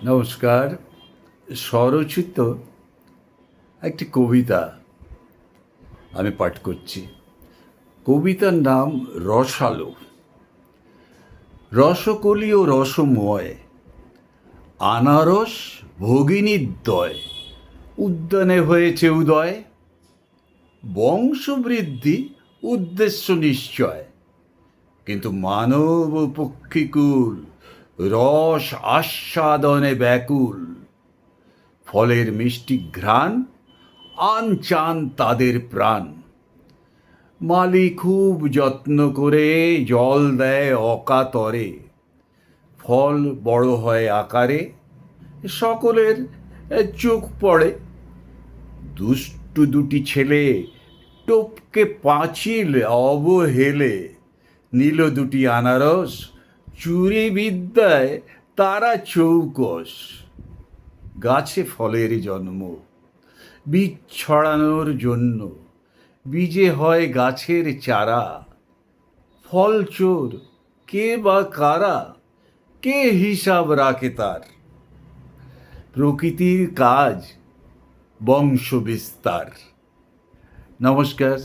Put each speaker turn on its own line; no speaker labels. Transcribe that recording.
নমস্কার। স্বরচিত একটি কবিতা আমি পাঠ করছি। কবিতার নাম রসালো। রসকলি ও রসময়, আনারস ভগিনীদ্বয়, উদ্যানে হয়েছে উদয়। বংশবৃদ্ধি উদ্দেশ্য নিশ্চয়, কিন্তু মানব পক্ষিকুল রস আস্বাদনে ব্যাকুল। ফলের মিষ্টি ঘ্রাণ আনচান তাদের প্রাণ। মালি খুব যত্ন করে জল দেয় অকাতরে। ফল বড় হয় আকারে, সকলের চোখ পড়ে। দুষ্টু দুটি ছেলে টপকে পাঁচিল অবহেলে নিল দুটি আনারস, চুরি বিদ্যায় তারা চৌকস। গাছে ফলের জন্ম বীজ ছড়ানোর জন্য, বীজে হয় গাছের চারা। ফল চোর কে বা কারা, কে হিসাব রাখে তার? প্রকৃতির কাজ বংশ বিস্তার। নমস্কার।